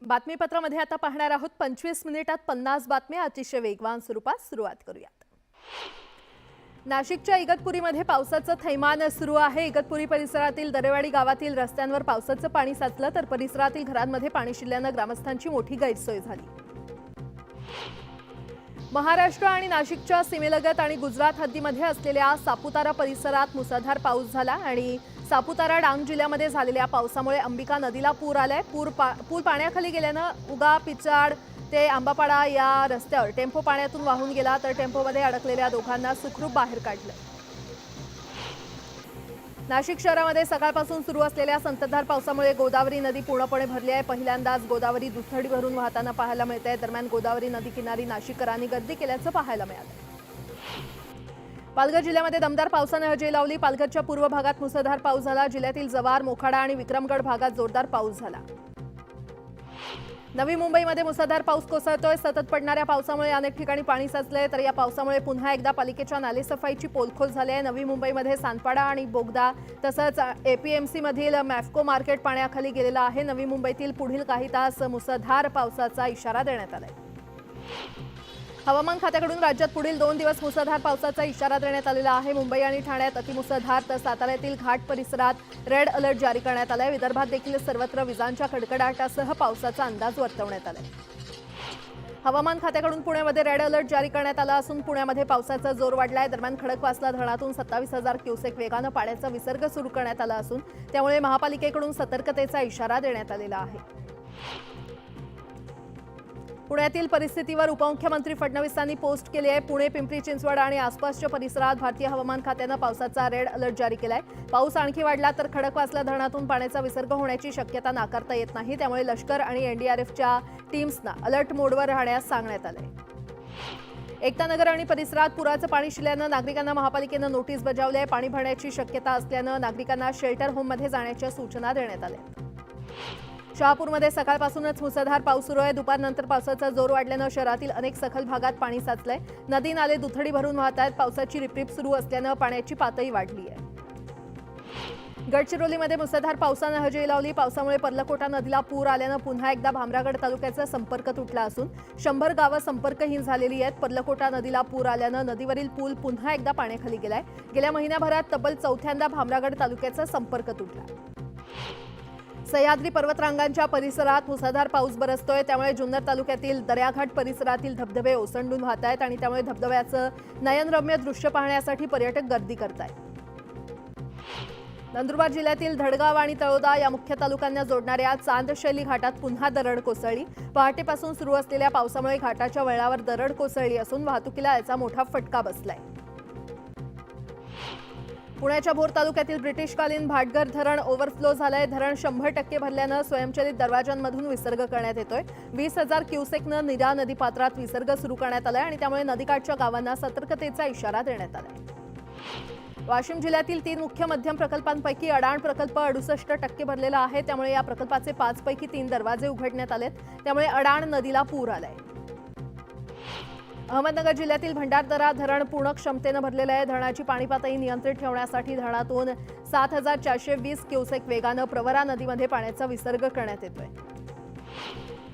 बातमीपत्रामध्ये आता पाहणार आहोत 25 मिनिटात 50 बातम्या अतिशय वेगवान स्वरूपात सुरुवात करूयात। नाशिकच्या इगतपुरीमध्ये पावसाचं थैमान सुरू आहे। इगतपुरी परिसरातील दरेवाडी गावातील रस्त्यांवर पावसाचं पाणी साचलं तर परिसरातील घरांमध्ये पाणी शिरल्याने ग्रामस्थांची मोठी गैरसोय झाली। महाराष्ट्र आणि नाशिकच्या सीमेलगत आणि गुजरात हद्दीमध्ये असलेल्या सापुतारा परिसरात मुसळधार पाऊस झाला आणि सापुतारा डांग जिल्ह्यामध्ये झालेल्या पावसामुळे अंबिका नदीला पूर आलाय। पूल पाण्याखाली गेल्याने उगा पिचाड ते आंबापाडा या रस्त्यावर टेम्पो पाण्यातून वाहून गेला तर टेम्पोमध्ये अडकलेल्या दोघांना सुखरूप बाहेर काढलं। नाशिक शहरामध्ये सकाळपासून सुरू असलेल्या संततधार पावसामुळे गोदावरी नदी पूर्णपणे भरली आहे। पहिल्यांदाच गोदावरी दुथडी भरून वाहताना पाहायला मिळते। दरम्यान गोदावरी नदी किनारी नाशिककरांनी गर्दी केल्याचं पाहायला मिळालं। पालघर जिल्ह्यामध्ये दमदार पावसाने हजेरी लावली। पालघरच्या पूर्व भागात मुसळधार पाऊस झाला। जिल्ह्यातील जव्हार, मोखाडा आणि विक्रमगड भागात जोरदार पाऊस झाला। नवी मुंबईमध्ये मुसळधार पाऊस कोसळतोय। सतत पडणाऱ्या पावसामुळे अनेक ठिकाणी पाणी साचलंय तर या पावसामुळे पुन्हा एकदा पालिकेच्या नालेसफाईची पोलखोल झाली आहे। नवी मुंबईमध्ये सानपाडा आणि बोगदा तसंच एपीएमसी मधील मॅफको मार्केट पाण्याखाली गेलेलं आहे। नवी मुंबईतील पुढील काही तास मुसळधार पावसाचा इशारा देण्यात आलाय। हवामान खात्याकडून राज्यात पुढील 2 दिवस मुसळधार पावसाचा इशारा देण्यात आलेला आहे। मुंबई आणि ठाण्यात अतिमुसळधार तर साताऱ्यातील घाट परिसरात रेड अलर्ट जारी करण्यात आलाय। विदर्भात देखील सर्वत्र विजांच्या कडकडाटासह पावसाचा अंदाज वर्तवण्यात आलाय। हवामान खात्याकडून पुण्यामध्ये रेड अलर्ट जारी करण्यात आला असून पुण्यामध्ये पावसाचा जोर वाढलाय। दरम्यान खडकवासला धरणातून 27,000 क्युसेक वेगानं पाण्याचा विसर्ग सुरू करण्यात आला असून त्यामुळे महापालिकेकडून सतर्कतेचा इशारा देण्यात आलेला आहे। पुण्यातील परिस्थितीवर उपमुख्यमंत्री फडणवीसांनी पोस्ट केली आहे। पुणे, पिंपरी चिंचवड आणि आसपासच्या परिसरात भारतीय हवामान खात्यानं पावसाचा रेड अलर्ट जारी केलाय। पाऊस आणखी वाढला तर खडकवासला धरणातून पाण्याचा विसर्ग होण्याची शक्यता नाकारता येत नाही। त्यामुळे लष्कर आणि एनडीआरएफच्या टीम्सना अलर्ट मोडवर राहण्यास सांगण्यात आलंय। एकतानगर आणि परिसरात पुराचं पाणी शिरल्यानं नागरिकांना महापालिकेनं नोटीस बजावली आहे। पाणी भरण्याची शक्यता असल्यानं नागरिकांना शेल्टर होममध्ये जाण्याच्या सूचना देण्यात आल्या। शहापूरमध्ये सकाळपासूनच मुसळधार पाऊस सुरू आहे। दुपारनंतर पावसाचा जोर वाढल्यानं शहरातील अनेक सखल भागात पाणी साचलंय। नदी नाले दुथडी भरून वाहत आहेत। पावसाची रिपरिप सुरू असल्यानं पाण्याची पातळी वाढली आहे। गडचिरोलीमध्ये मुसळधार पावसानं हजेरी लावली। पावसामुळे पर्लकोटा नदीला पूर आल्यानं पुन्हा एकदा भामरागड तालुक्याचा संपर्क तुटला असून 100 गावं संपर्कहीन झालेली आहेत। पर्लकोटा नदीला पूर आल्यानं नदीवरील पूल पुन्हा एकदा पाण्याखाली गेलाय। गेल्या महिन्याभरात तब्बल 4थ्यांदा भामरागड तालुक्याचा संपर्क तुटला। सह्याद्री पर्वतरांगांच्या परिसरात मुसळधार पाऊस बरसतोय। त्यामुळे जुन्नर तालुक्यातील दर्याघाट परिसरातील धबधबे ओसंडून वाहत आहेत आणि त्यामुळे धबधब्याचं नयनरम्य दृश्य पाहण्यासाठी पर्यटक गर्दी करतायत। नंदुरबार जिल्ह्यातील धडगाव आणि तळोदा या मुख्य तालुक्यांना जोडणाऱ्या चांदशैली घाटात पुन्हा दरड कोसळली। पहाटेपासून सुरू असलेल्या पावसामुळे घाटाच्या वळणावर दरड कोसळली असून वाहतुकीला याचा मोठा फटका बसलाय। पुण्याच्या भोर तालुक्यातील ब्रिटिशकालीन भाटघर धरण ओव्हरफ्लो झालंय। धरण 100% भरल्यानं स्वयंचलित दरवाजांमधून विसर्ग करण्यात येतोय। 20,000 क्युसेकनं नीरा नदीपात्रात विसर्ग सुरू करण्यात आलाय आणि त्यामुळे नदीकाठच्या गावांना सतर्कतेचा इशारा देण्यात आलाय। वाशिम जिल्ह्यातील 3 मुख्य मध्यम प्रकल्पांपैकी अडाण प्रकल्प 68% भरलेला आहे। त्यामुळे या प्रकल्पाचे 5 पैकी 3 दरवाजे उघडण्यात आलेत। त्यामुळे अडाण नदीला पूर आलाय। अहमदनगर जिल्ह्यातील भंडारदरा धरण पूर्ण क्षमतेनं भरलेलं आहे। धरणाची पाणी पातळी नियंत्रित ठेवण्यासाठी धरणातून 7,420 क्युसेक वेगानं प्रवरा नदीमध्ये पाण्याचा विसर्ग करण्यात येतोय।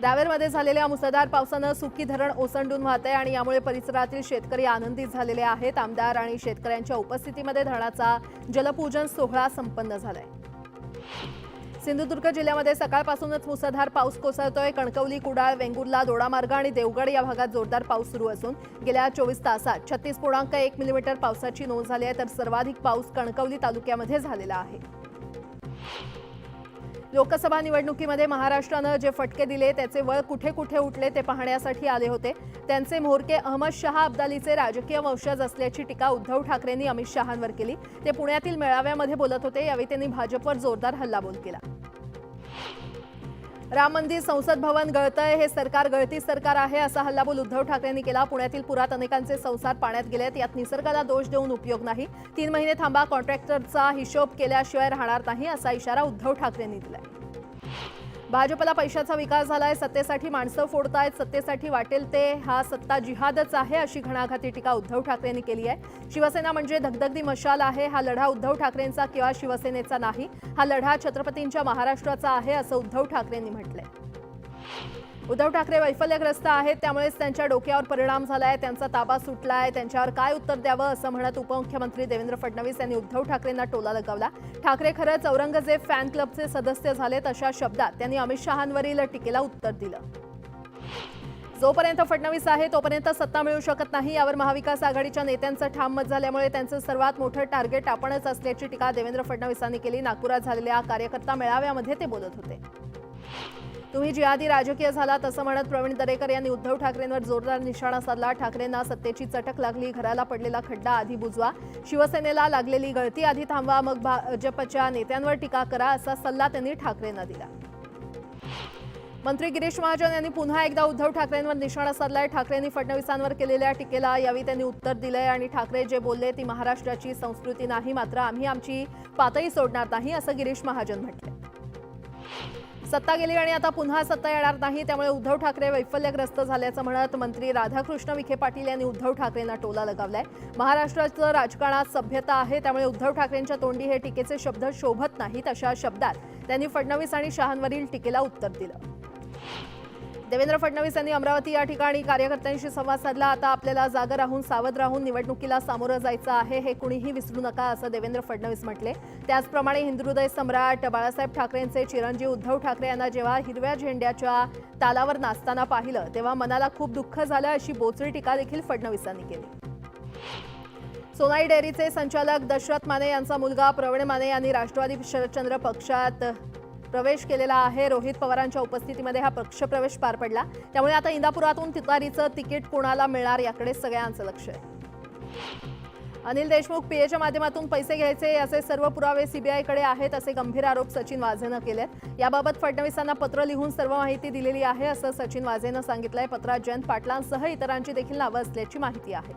रावेरमध्ये झालेल्या मुसळधार पावसानं सुकी धरण ओसंडून वाहतंय आणि यामुळे परिसरातील शेतकरी आनंदित झालेले आहेत। आमदार आणि शेतकऱ्यांच्या उपस्थितीमध्ये धरणाचा जलपूजन सोहळा संपन्न झालाय। सिंधुदुर्ग जिल्ह्यामध्ये सकाळपासूनच मुसळधार पाऊस कोसळतोय। कणकवली, कुडाळ, वेंगुर्ला, दोडामार्ग आणि देवगड या भागात जोरदार पाऊस सुरू असून गेल्या 24 तासात 36.1 मिलीमीटर पावसाची नोंद झाली आहे तर सर्वाधिक पाऊस कणकवली तालुक्यामध्ये झालेला आहे। लोकसभा निवडणुकीमध्ये महाराष्ट्रानं जे फटके दिले त्याचे वळ कुठे कुठे उठले ते पाहण्यासाठी आले होते। त्यांचे म्होरके अहमद शहा अब्दालीचे राजकीय वंशज असल्याची टीका उद्धव ठाकरेंनी अमित शहांवर केली। ते पुण्यातील मेळाव्यामध्ये बोलत होते। यावेळी त्यांनी भाजपवर जोरदार हल्लाबोल केला। राम मंदिर, संसद भवन गळतंय, हे सरकार गळती सरकार आहे असा हल्लाबोल उद्धव ठाकरेंनी केला। पुण्यातील पुरात अनेकांचे संसार पाण्यात गेलेत। यात निसर्गाला दोष देऊन उपयोग नाही। 3 महिने थांबा, कॉन्ट्रॅक्टरचा हिशोब केल्याशिवाय राहणार नाही असा इशारा उद्धव ठाकरेंनी दिलाय। भाजपला पैशाचा विकास झालाय। सत्तेसाठी माणसं फोडतायत। सत्तेसाठी वाटेल ते हा सत्ता जिहादच आहे अशी घणाघाती टीका उद्धव ठाकरेंनी केली आहे। शिवसेना म्हणजे धगधगती मशाल आहे। हा लढा उद्धव ठाकरेंचा किंवा शिवसेनेचा नाही। हा लढा छत्रपतींच्या महाराष्ट्राचा आहे असं उद्धव ठाकरेंनी म्हटलंय। उद्धव ठाकरे वैफल्यग्रस्त आहेत, त्यामुळेच त्यांच्या डोक्यावर परिणाम झालाय, त्यांचा ताबा सुटलाय, त्यांच्यावर काय उत्तर द्यावं असं म्हणत उपमुख्यमंत्री देवेंद्र फडणवीस यांनी उद्धव ठाकरेंना टोला लगावला. ठाकरे खरंच औरंगजेब फॅन क्लबचे सदस्य झालेत अशा शब्दात त्यांनी अमित शहांवरील टीकेला उत्तर दिलं. जोपर्यंत फडणवीस आहे तोपर्यंत सत्ता मिळू शकत नाही, यावर महाविकास आघाडीच्या नेत्यांचं ठाम मत झाल्यामुळे त्यांचं सर्वात मोठं टार्गेट आपणच असल्याची टीका देवेंद्र फडणवीसांनी केली. नागपुरात झालेल्या कार्यकर्ता मेळाव्यामध्ये ते बोलत होते. तुम्ही जिहादी राजकीय झालात असं म्हणत प्रवीण दरेकर यांनी उद्धव ठाकरेंवर जोरदार निशाणा साधला. ठाकरेंना सत्तेची चटक लागली, घराला पडलेला खड्डा आधी बुजवा, शिवसेनेला लागलेली गळती आधी थांबवा, मग भाजपच्या नेत्यांवर टीका करा असा सल्ला त्यांनी ठाकरेंना दिला. मंत्री गिरीश महाजन यांनी पुन्हा एकदा उद्धव ठाकरेंवर निशाणा साधलाय. ठाकरेंनी फडणवीसांवर केलेल्या टीकेला यावेळी त्यांनी उत्तर दिलंय आणि ठाकरे जे बोलले ती महाराष्ट्राची संस्कृती नाही, मात्र आम्ही आमची पातळी सोडणार नाही असं गिरीश महाजन म्हटले. सत्ता गेली आणि आता पुन्हा सत्ता येणार नाही, त्यामुळे उद्धव ठाकरे वैफल्यग्रस्त झाल्याचं म्हणत मंत्री राधाकृष्ण विखे पाटील यांनी उद्धव ठाकरेंना टोला लगावलाय. महाराष्ट्राचं राजकारणात सभ्यता आहे, त्यामुळे उद्धव ठाकरेंच्या तोंडी हे टीकेचे शब्द शोभत नाहीत अशा शब्दात त्यांनी फडणवीस आणि शहांवरील टीकेला उत्तर दिलं. देवेंद्र फडणवीस यांनी अमरावती या ठिकाणी कार्यकर्त्यांशी संवाद साधला. आता आपल्याला जागं राहून सावध राहून निवडणुकीला सामोरं जायचं आहे, हे कुणीही विसरू नका असं देवेंद्र फडणवीस म्हटले. त्याचप्रमाणे हिंदुहृदय सम्राट बाळासाहेब ठाकरेंचे चिरंजीव उद्धव ठाकरे यांना जेव्हा हिरव्या झेंड्याच्या तालावर नाचताना पाहिलं तेव्हा मनाला खूप दुःख झालं अशी बोचरी टीका देखील फडणवीसांनी केली. सोनाई डेअरीचे संचालक दशरथ माने यांचा मुलगा प्रवीण माने यांनी राष्ट्रवादी शरदचंद्र पक्षात प्रवेश केलेला आहे. रोहित पवारांच्या उपस्थितीमध्ये हा पक्षप्रवेश पार पडला, त्यामुळे आता इंदापुरातून तुतारीचं तिकीट कोणाला मिळणार याकडे सगळ्यांचं लक्ष आहे. अनिल देशमुख पीएच्या माध्यमातून पैसे घ्यायचे याचे सर्व पुरावे सीबीआयकडे आहेत असे गंभीर आरोप सचिन वाझेनं केलेत. याबाबत फडणवीसांना पत्र लिहून सर्व माहिती दिलेली आहे असं सचिन वाझेनं सांगितलंय. पत्रात जयंत पाटलांसह इतरांची देखील नावं असल्याची माहिती आहे.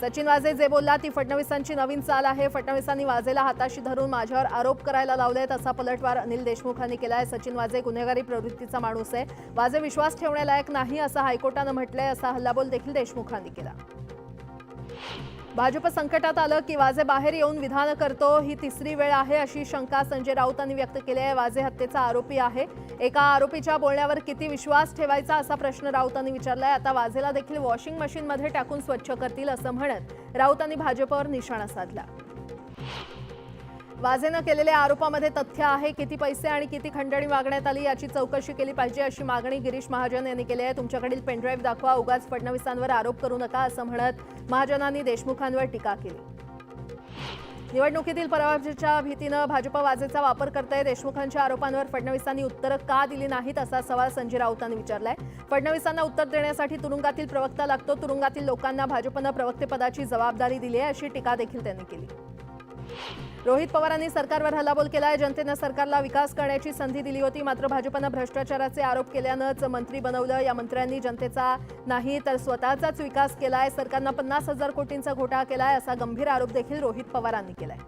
सचिन वाझे जे बोलला ती फडणवीसांची नवीन चाल आहे. फडणवीसांनी वाझेला हाताशी धरून माझ्यावर आरोप करायला लावलेत असा पलटवार अनिल देशमुखांनी केलाय. सचिन वाझे गुन्हेगारी प्रवृत्तीचा माणूस आहे, वाझे विश्वास ठेवण्यालायक नाही असं हायकोर्टानं म्हटलंय असा हल्लाबोल देखील देशमुखांनी केला. भाजप संकटात आलं की वाझे बाहेर येऊन विधान करतो, ही तिसरी वेळ आहे अशी शंका संजय राऊतांनी व्यक्त केली आहे. वाझे हत्येचा आरोपी आहे, एका आरोपीच्या बोलण्यावर किती विश्वास ठेवायचा असा प्रश्न राऊतांनी विचारलाय. आता वाझेला देखील वॉशिंग मशीनमध्ये टाकून स्वच्छ करतील असं म्हणत राऊतांनी भाजपवर निशाणा साधला. वाझेनं केलेल्या आरोपामध्ये तथ्य आहे, किती पैसे आणि किती खंडणी मागण्यात आली याची चौकशी केली पाहिजे अशी मागणी गिरीश महाजन यांनी केली आहे. तुमच्याकडील पेनड्राईव्ह दाखवा, उगाच फडणवीसांवर आरोप करू नका असं म्हणत महाजनांनी देशमुखांवर टीका केली. निवडणुकीतील पराभवाच्या भीतीनं भाजप वाझेचा वापर करतंय. देशमुखांच्या आरोपांवर फडणवीसांनी उत्तरं का दिली नाहीत असा सवाल संजय राऊतांनी विचारलाय. फडणवीसांना उत्तर देण्यासाठी तुरुंगातील प्रवक्ता लागतो, तुरुंगातील लोकांना भाजपनं प्रवक्तेपदाची जबाबदारी दिली आहे अशी टीका देखील त्यांनी केली. रोहित पवारांनी सरकारवर हल्लाबोल केलाय. जनतेनं सरकारला विकास करण्याची संधी दिली होती, मात्र भाजपनं भ्रष्टाचाराचे आरोप केल्यानंच मंत्री बनवलं. या मंत्र्यांनी जनतेचा नाही तर स्वतःचाच विकास केलाय. सरकारनं 50,000 कोटींचा घोटाळा केलाय असा गंभीर आरोप देखील रोहित पवारांनी केलाय.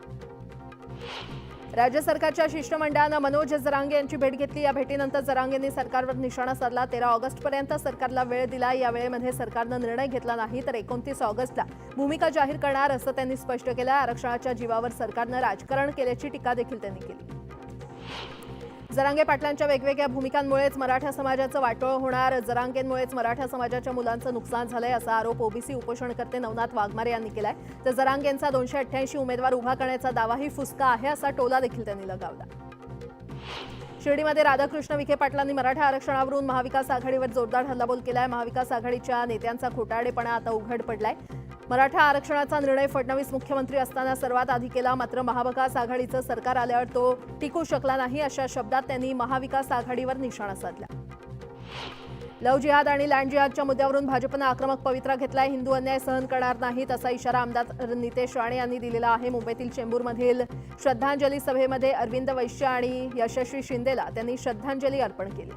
राज्य सरकारच्या शिष्टमंडळानं मनोज जरांगे यांची भेट घेतली. या भेटीनंतर जरांगेंनी सरकारवर निशाणा साधला. 13 ऑगस्टपर्यंत सरकारला वेळ दिला. या वेळेमध्ये सरकारनं निर्णय घेतला नाही तर 29 ऑगस्टला भूमिका जाहीर करणार असं त्यांनी स्पष्ट केलं. आरक्षणाच्या जीवावर सरकारनं राजकारण केल्याची टीका देखील त्यांनी केली. जरांगे पाटलांच्या वेगवेगळ्या भूमिकांमुळेच मराठा समाजाचं वाटोळं होणार, जरांगेंमुळेच मराठा समाजाच्या मुलांचं नुकसान झालंय असा आरोप ओबीसी उपोषणकर्ते नवनाथ वाघमारे यांनी केलाय. तर जरांगेंचा 288 उमेदवार उभा करण्याचा दावाही फुसका आहे असा टोला देखील त्यांनी लगावला. शिर्डीमध्ये राधाकृष्ण विखे पाटलांनी मराठा आरक्षणावरून महाविकास आघाडीवर जोरदार हल्लाबोल केलाय. महाविकास आघाडीच्या नेत्यांचा खोटारडेपणा आता उघड पडलाय. मराठा आरक्षणाचा निर्णय फडणवीस मुख्यमंत्री असताना सर्वात आधी केला, मात्र महाविकास आघाडीचं सरकार आल्यावर तो टिकू शकला नाही अशा शब्दात त्यांनी महाविकास आघाडीवर निशाणा साधला. लव्ह जिहाद आणि लँड जिहादच्या मुद्द्यावरून भाजपनं आक्रमक पवित्रा घेतलाय. हिंदू अन्याय सहन करणार नाहीत असा इशारा आमदार नितेश राणे यांनी दिलेला आहे. मुंबईतील चेंबूरमधील श्रद्धांजली सभेमध्ये अरविंद वैश्य आणि यशस्वी शिंदेला त्यांनी श्रद्धांजली अर्पण केली.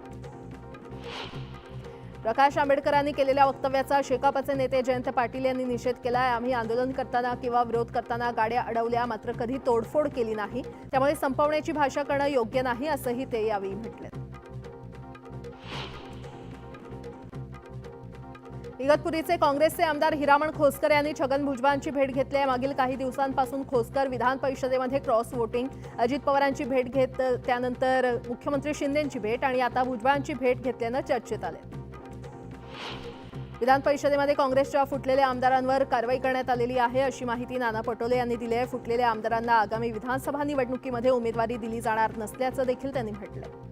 प्रकाश आंबेडकरांनी केलेल्या वक्तव्याचा शेकापचे नेते जयंत पाटील यांनी निषेध केलाय. आम्ही आंदोलन करताना किंवा विरोध करताना गाड्या अडवल्या, मात्र कधी तोडफोड केली नाही, त्यामुळे संपवण्याची भाषा करणं योग्य नाही असंही ते यावेळी म्हटले. इगतपुरीचे काँग्रेसचे आमदार हिरामण खोसकर यांनी छगन भुजबळांची भेट घेतली आहे। मागील काही दिवसांपासून खोसकर विधान परिषदेमध्ये क्रॉस वोटिंग, अजित पवारांची भेट घेत त्यानंतर मुख्यमंत्री शिंदेंची भेट आणि आता भुजबळांची भेट घेतल्यानं चर्चेत आले। विधान परिषदेमध्ये काँग्रेसच्या फुटलेल्या आमदारांवर कारवाई करण्यात आलेली आहे अशी माहिती नाना पटोले यांनी दिली आहे। फुटलेल्या आमदारांना आगामी विधानसभा निवडणुकीमध्ये उमेदवारी दिली जाणार नसल्याचं देखील त्यांनी म्हटलंय।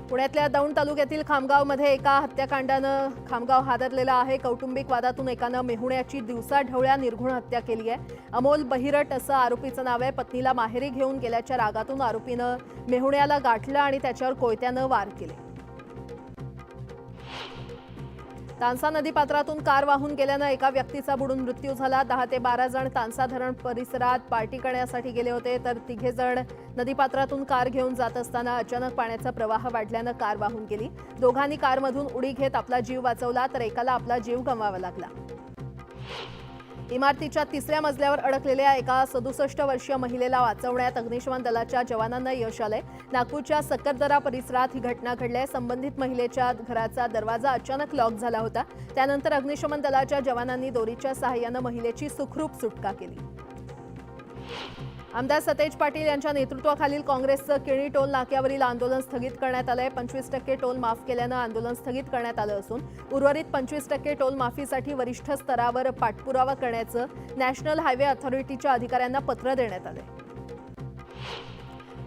पुण्यातल्या दौंड तालुक्यातील खामगावमध्ये एका हत्याकांडानं खामगाव हादरलेला आहे। कौटुंबिक वादातून एकानं मेहुण्याची दिवसाढवळ्या निर्घुण हत्या केली आहे। अमोल बहिरट असं आरोपीचं नाव आहे। पत्नीला माहेरी घेऊन गेल्याच्या रागातून आरोपीनं मेहुण्याला गाठलं आणि त्याच्यावर कोयत्यानं वार केले। तानसा नदीपात्रातून कार वाहून गेल्यानं एका व्यक्तीचा बुडून मृत्यू झाला। 10 ते 12 जण तानसा धरण परिसरात पार्टी करण्यासाठी गेले होते, तर 3 जण नदीपात्रातून कार घेऊन जात असताना अचानक पाण्याचा प्रवाह वाढल्यानं कार वाहून गेली। दोघांनी कारमधून उडी घेत आपला जीव वाचवला, तर एकाला आपला जीव गमवावा लागला। इमारतीच्या 3ऱ्या मजल्यावर अडकलेल्या एका 67 वर्षीय महिलेला वाचवण्यात अग्निशमन दलाच्या जवानांना यश आलंय। नागपूरच्या सक्करदरा परिसरात ही घटना घडली आहे। संबंधित महिलेच्या घराचा दरवाजा अचानक लॉक झाला होता। त्यानंतर अग्निशमन दलाच्या जवानांनी दोरीच्या सहाय्यानं महिलेची सुखरूप सुटका केली। आमदार सतेज पाटील यांच्या नेतृत्वाखालील काँग्रेसचं किणी टोल नाक्यावरील आंदोलन स्थगित करण्यात आलंय। 25% टोल माफ केल्यानं आंदोलन स्थगित करण्यात आलं असून उर्वरित 25% टोल माफीसाठी वरिष्ठ स्तरावर पाठपुरावा करण्याचं नॅशनल हायवे अथॉरिटीच्या अधिकाऱ्यांना पत्र देण्यात आलंय।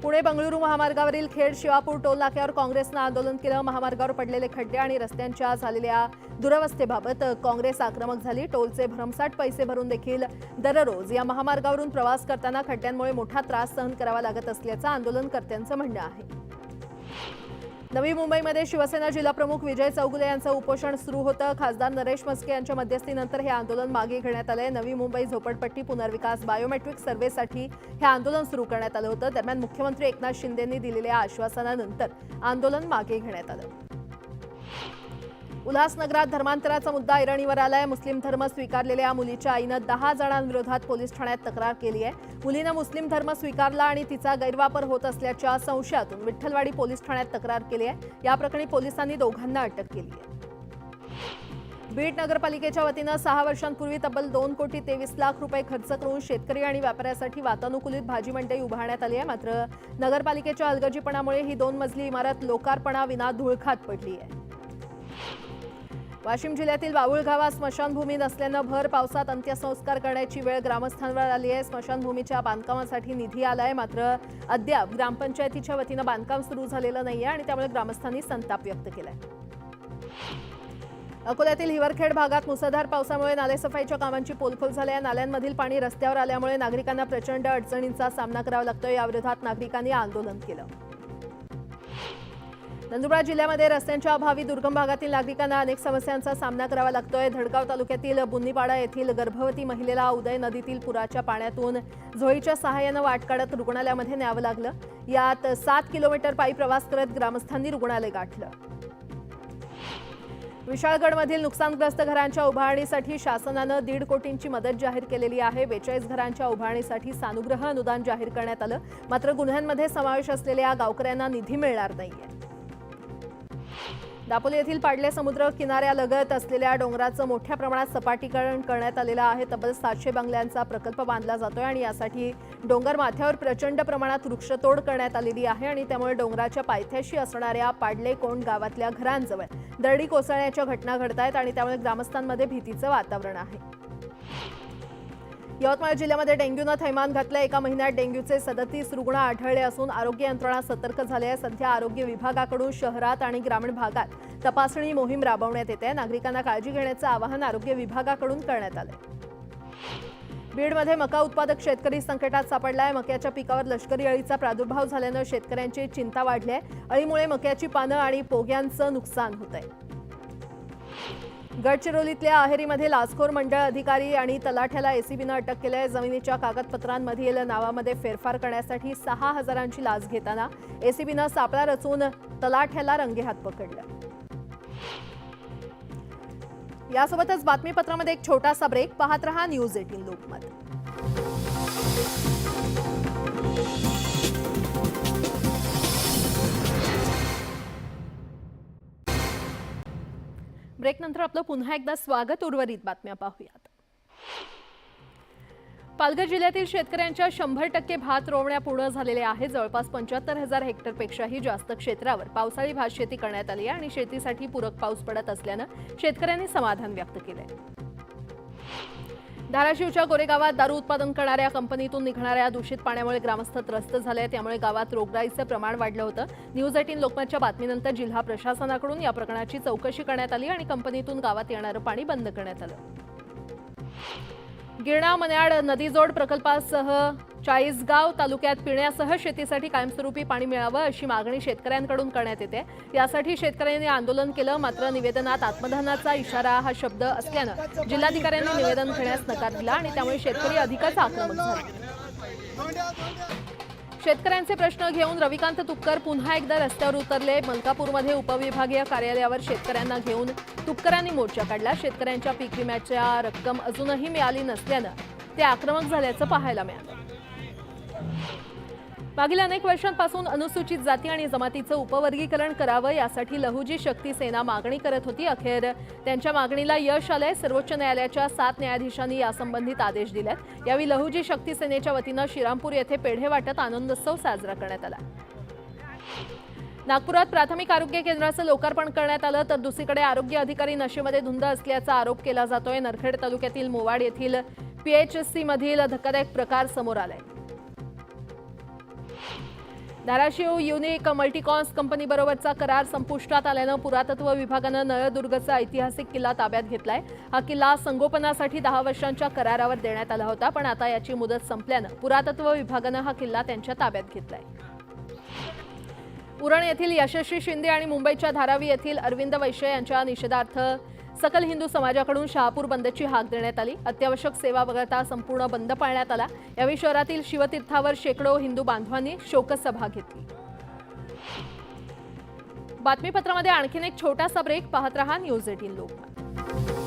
पुणे बंगळुरू महामार्गावरील खेड शिवापूर टोल नाक्यावर काँग्रेसनं आंदोलन केलं। महामार्गावर पडलेले खड्डे आणि रस्त्यांच्या झालेल्या दुरवस्थेबाबत काँग्रेस आक्रमक झाली। टोलचे भरमसाठ पैसे भरून देखील दररोज या महामार्गावरून प्रवास करताना खड्ड्यांमुळे मोठा त्रास सहन करावा लागत असल्याचं आंदोलनकर्त्यांचं म्हणणं आहे। नवी मुंबईमध्ये शिवसेना जिल्हाप्रमुख विजय चौगुले यांचं उपोषण सुरू होतं। खासदार नरेश म्हस्के यांच्या मध्यस्थीनंतर हे आंदोलन मागे घेण्यात आलंय। नवी मुंबई झोपडपट्टी पुनर्विकास बायोमेट्रिक सर्व्हेसाठी हे आंदोलन सुरू करण्यात आलं होतं। दरम्यान मुख्यमंत्री एकनाथ शिंदेंनी दिलेल्या आश्वासनानंतर आंदोलन मागे घेण्यात आलं। उल्हासनगरात धर्मांतराचा मुद्दा ऐरणीवर आलाय। मुस्लिम धर्म स्वीकारलेल्या मुलीच्या आईनं 10 जणांविरोधात पोलीस ठाण्यात तक्रार केली आहे। मुलीनं मुस्लिम धर्म स्वीकारला आणि तिचा गैरवापर होत असल्याच्या संशयातून विठ्ठलवाडी पोलीस ठाण्यात तक्रार केली आहे। या प्रकरणी पोलिसांनी दोघांना अटक केली आहे। बीड नगरपालिकेच्या वतीनं 6 वर्षांपूर्वी तब्बल 2 कोटी 23 लाख रुपये खर्च करून शेतकरी आणि व्यापाऱ्यासाठी वातानुकूलित भाजी मंडई उभारण्यात आली आहे। मात्र नगरपालिकेच्या हलगर्जीपणामुळे ही 2 मजली इमारत लोकार्पणाविना धुळखात पडली आहे। वाशिम जिल्ह्यातील वाऊळ गावात स्मशानभूमी नसल्यानं भर पावसात अंत्यसंस्कार करण्याची वेळ ग्रामस्थांवर आली आहे। स्मशानभूमीच्या बांधकामासाठी निधी आलाय, मात्र अद्याप ग्रामपंचायतीच्या वतीनं बांधकाम सुरू झालेलं नाहीये आणि त्यामुळे ग्रामस्थांनी संताप व्यक्त केलाय। अकोल्यातील हिवरखेड भागात मुसळधार पावसामुळे नालेसफाईच्या कामांची पोलखोल झाली आहे। नाल्यांमधील पाणी रस्त्यावर आल्यामुळे नागरिकांना प्रचंड अडचणींचा सामना करावा लागतोय। याविरोधात नागरिकांनी आंदोलन केलं। नंदुरबार जिल्ह्यामध्ये रस्त्यांच्या अभावी दुर्गम भागातील नागरिकांना अनेक समस्यांचा सामना करावा लागतोय। धडगाव तालुक्यातील बुन्नीपाडा येथील गर्भवती महिलेला उदय नदीतील पुराच्या पाण्यातून झोळीच्या सहाय्यानं वाट काढत रुग्णालयामध्ये न्यावं लागलं। यात 7 किलोमीटर पायी प्रवास करत ग्रामस्थांनी रुग्णालय गाठलं। विशाळगडमधील नुकसानग्रस्त घरांच्या उभारणीसाठी शासनानं 1.5 कोटींची मदत जाहीर केलेली आहे। 42 घरांच्या उभारणीसाठी सानुग्रह अनुदान जाहीर करण्यात आलं, मात्र गुन्ह्यांमध्ये समावेश असलेल्या गावकऱ्यांना निधी मिळणार नाहीये। दापोली येथील पाडले समुद्र किनाऱ्यालगत असलेल्या डोंगराचं मोठ्या प्रमाणात सपाटीकरण करण्यात आलेलं आहे। तब्बल 700 बंगल्यांचा प्रकल्प बांधला जातोय आणि यासाठी डोंगर माथ्यावर प्रचंड प्रमाणात वृक्षतोड करण्यात आलेली आहे आणि त्यामुळे डोंगराच्या पायथ्याशी असणाऱ्या पाडले कोंड गावातल्या घरांजवळ दरडी कोसळण्याच्या घटना घडतायत आणि त्यामुळे ग्रामस्थांमध्ये भीतीचं वातावरण आहे। यवतमाळ जिल्ह्यामध्ये डेंग्यूनं थैमान घातलं। एका महिन्यात डेंग्यूचे 37 रुग्ण आढळले असून आरोग्य यंत्रणा सतर्क झाली आहे। सध्या आरोग्य विभागाकडून शहरात आणि ग्रामीण भागात तपासणी मोहीम राबवण्यात येते। नागरिकांना काळजी घेण्याचं आवाहन आरोग्य विभागाकडून करण्यात आलंय। बीडमध्ये मका उत्पादक शेतकरी संकटात सापडलाय। मक्याच्या पिकावर लष्करी अळीचा प्रादुर्भाव झाल्यानं शेतकऱ्यांची चिंता वाढली आहे। अळीमुळे मक्याची पानं आणि पोग्यांचं नुकसान होतंय। गडचिरोलीतल्या आहेरीमध्ये लाचखोर मंडळ अधिकारी आणि तलाठ्याला एसीबीनं अटक केली आहे। जमिनीच्या कागदपत्रांमधील नावामध्ये फेरफार करण्यासाठी 6,000ची लाच घेताना एसीबीनं सापळा रचून तलाठ्याला रंगेहात पकडलं। यासोबतच बातमीपत्रामध्ये एक छोटासा ब्रेक। पाहत रहा न्यूज 18 लोकमत। ब्रेकनंतर आपलं पुन्हा एकदा स्वागत. उर्वरित बातम्या पाहूयात. पालघर जिल्ह्यातील शेतकऱ्यांच्या 100% भात रोवण्या पूर्ण झालेल्या आहेत. जवळपास 75,000 हेक्टरपेक्षाही जास्त क्षेत्रावर पावसाळी भात शेती करण्यात आली आहे आणि शेतीसाठी पूरक पाऊस पडत असल्यानं शेतकऱ्यांनी समाधान व्यक्त केलंय. धाराशिवच्या गोरेगावात दारू उत्पादन करणाऱ्या कंपनीतून निघणाऱ्या दूषित पाण्यामुळे ग्रामस्थ त्रस्त झाले. त्यामुळे गावात रोगराईचं प्रमाण वाढलं होतं. न्यूज 18 लोकमतच्या बातमीनंतर जिल्हा प्रशासनाकडून या प्रकरणाची चौकशी करण्यात आली आणि कंपनीतून गावात येणारं पाणी बंद करण्यात आलं. गिरणा मन्याड नदीजोड प्रकल्पासह चाळीसगाव तालुक्यात पिण्यासह शेतीसाठी कायमस्वरूपी पाणी मिळावं अशी मागणी शेतकऱ्यांकडून करण्यात येते. यासाठी शेतकऱ्यांनी आंदोलन केलं. मात्र निवेदनात आत्मदहनाचा इशारा हा शब्द असल्यानं जिल्हाधिकाऱ्यांनी निवेदन घेण्यास नकार दिला आणि त्यामुळे शेतकरी अधिकच आक्रमक झाले. शेतकऱ्यांचे प्रश्न घेऊन रविकांत तुपकर पुन्हा एकदा रस्त्यावर उतरले. मलकापूरमध्ये उपविभागीय कार्यालयावर शेतकऱ्यांना घेऊन तुपकरांनी मोर्चा काढला. शेतकऱ्यांच्या पीक विम्याच्या रक्कम अजूनही मिळाली नसल्यानं ते आक्रमक झाल्याचं पाहायला मिळालं. मागील अनेक वर्षांपासून अनुसूचित जाती आणि जमातीचं उपवर्गीकरण करावं यासाठी लहुजी शक्ती सेना मागणी करत होती. अखेर त्यांच्या मागणीला यश आलंय. सर्वोच्च न्यायालयाच्या 7 न्यायाधीशांनी यासंबंधित आदेश दिलेत. यावेळी लहुजी शक्ती सेनेच्या वतीनं श्रीरामपूर येथे पेढे वाटत आनंदोत्सव साजरा करण्यात आला. नागपुरात प्राथमिक आरोग्य केंद्राचं लोकार्पण करण्यात आलं तर दुसरीकडे आरोग्य अधिकारी नशेमध्ये धुंद असल्याचा आरोप केला जातोय. नरखेड तालुक्यातील मोवाड येथील PHC मधील धक्कादायक प्रकार समोर आलाय. धाराशिव युनिक मल्टीकॉन्स कंपनीबरोबरचा करार संपुष्टात आल्यानं पुरातत्व विभागानं नळदुर्गचा ऐतिहासिक किल्ला ताब्यात घेतलाय. हा किल्ला संगोपनासाठी 10 वर्षांच्या करारावर देण्यात आला होता, पण आता याची मुदत संपल्यानं पुरातत्व विभागानं हा किल्ला त्यांच्या ताब्यात घेतलाय. उरण येथील यशस्वी शिंदे आणि मुंबईच्या धारावी येथील अरविंद वैश्य यांच्या निषेधार्थ सकल हिंदू समाजाकडून शहापूर बंदची हाक देण्यात आली. अत्यावश्यक सेवा वगळता संपूर्ण बंद पाळण्यात आला. यावेळी शहरातील शिवतीर्थावर शेकडो हिंदू बांधवांनी शोकसभा घेतली. बातमीपत्रामध्ये आणखीन एक छोटासा ब्रेक. पाहत रहा न्यूज 18 लोकमत.